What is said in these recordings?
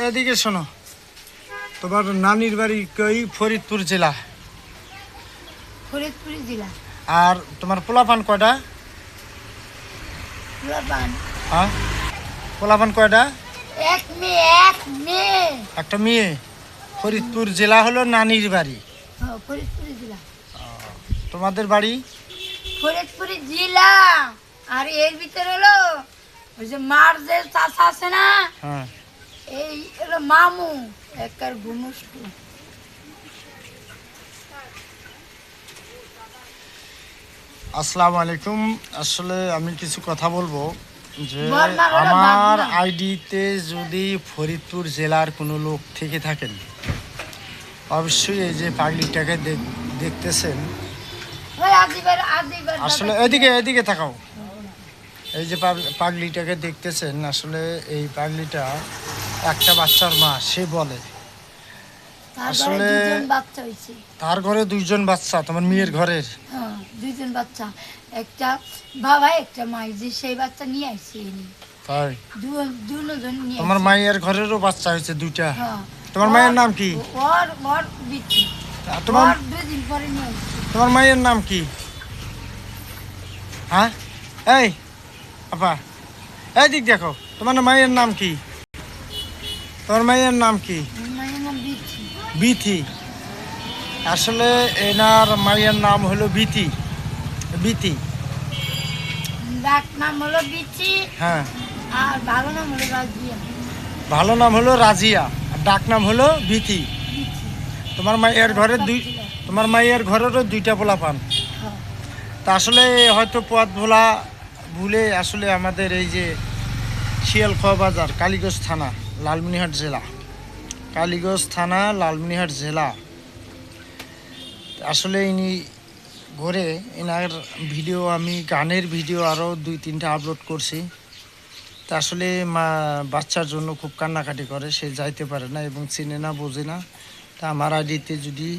এদিকে শোনো, তোমার নানির বাড়ি কই? ফরিদপুর জেলা। ফরিদপুর জেলা। আর তোমার পোলাপান কয়টা? পোলাপান হ্যাঁ, পোলাপান কয়টা? এক মেয়ে। একটা মেয়ে। ফরিদপুর জেলা হলো নানির বাড়ি। ফরিদপুর জেলা। তোমাদের বাড়ি? ফরিদপুর জেলা। আর এর ভিতরে হলো ওই যে মার যে চাচা আছে না, হ্যাঁ, এই হলো মামু একার ঘুমুষ্ট। আসসালামু আলাইকুম। আসলে আমি কিছু কথা বলবো যে বর্ণার হলো আমার বাগনা। আইডিতে যদি ফরিদপুর জেলার কোনো লোক থেকে থাকেন, অবশ্যই এই যে পাগলিটাকে দেখতেছেন। ওই আজিবার আসলে এদিকে তাকাও। এই যে পাগলিটাকে দেখতেছেন, আসলে এই পাগলিটা একটা বাচ্চার মা। সে বলে আসলে বাচ্চা হয়েছে। তার ঘরে দুইজন বাচ্চা, তোমার মেয়ের ঘরের। হ্যাঁ, দুইজন বাচ্চা, একটা বাবা একটা মা, যে সেই বাচ্চা নিয়ে আসছে। তাই দুজন নিয়ে তোমার আইছে। মায়ের ঘরেরও বাচ্চা হয়েছে দুইটা। হ্যাঁ। তোমার মায়ের নাম কি? ওর বিটি। তোমার দুদিন পরে নিয়ে আসছে। তোমার মায়ের নাম কি? হ্যাঁ, এই আপা, এই দিক দেখো, তোমার মায়ের নাম কি? তোমার মায়ের নাম কি? মায়ের নাম বিটি। বিথি। আসলে এনার মায়ের নাম হলো বিথি। বিথি, ডাক নাম হলো বিটি। হ্যাঁ। আর ভালো নাম হলো রাজিয়া। ভালো নাম হলো রাজিয়া, আর ডাক নাম হলো বিথি। তোমার মায়ের ঘরেরও দুইটা পোলাপান। হ্যাঁ। তা আসলে হয়তো পথ ভুলে আসলে আমাদের এই যে শিয়ালখোয়া বাজার, কালীগঞ্জ থানা, লালমনিরহাট জেলা, কালীগঞ্জ থানা, লালমনিরহাট জেলা। আসলে ইনি ঘরে এনার ভিডিও, আমি গানের ভিডিও আরও 2-3টা আপলোড করছি। তা আসলে বাচ্চার জন্য খুব কান্নাকাটি করে, সে যাইতে পারে না এবং চিনে না, বোঝে না। তা আমার আইডিতে যদি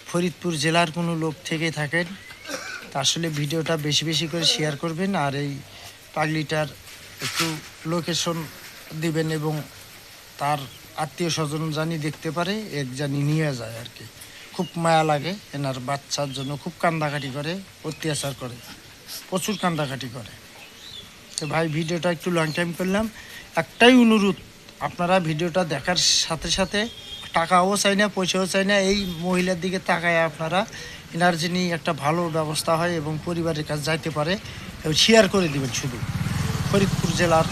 ফরিদপুর জেলার কোনো লোক থেকে থাকেন, তা আসলে ভিডিওটা বেশি বেশি করে শেয়ার করবেন, আর এই পাগলিটার একটু লোকেশন দিবেন এবং তার আত্মীয় স্বজন জানি দেখতে পারে, এক জানি নিয়ে যায় আর কি। খুব মায়া লাগে, এনার বাচ্চার জন্য খুব কান্দাকাটি করে, অত্যাচার করে, প্রচুর কান্দাকাটি করে। তো ভাই, ভিডিওটা একটু লং টাইম করলাম। একটাই অনুরোধ, আপনারা ভিডিওটা দেখার সাথে সাথে টাকাও চাই না, পয়সাও চাই না, এই মহিলার দিকে তাকায় আপনারা এনার যিনি একটা ভালো ব্যবস্থা হয় এবং পরিবারের কাছে যাইতে পারে, শেয়ার করে দিবেন। শুধু ফরিদপুর জেলার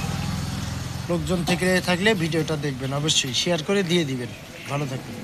লোকজন থেকে থাকলে ভিডিওটা দেখবেন, অবশ্যই শেয়ার করে দিয়ে দিবেন। ভালো থাকবেন।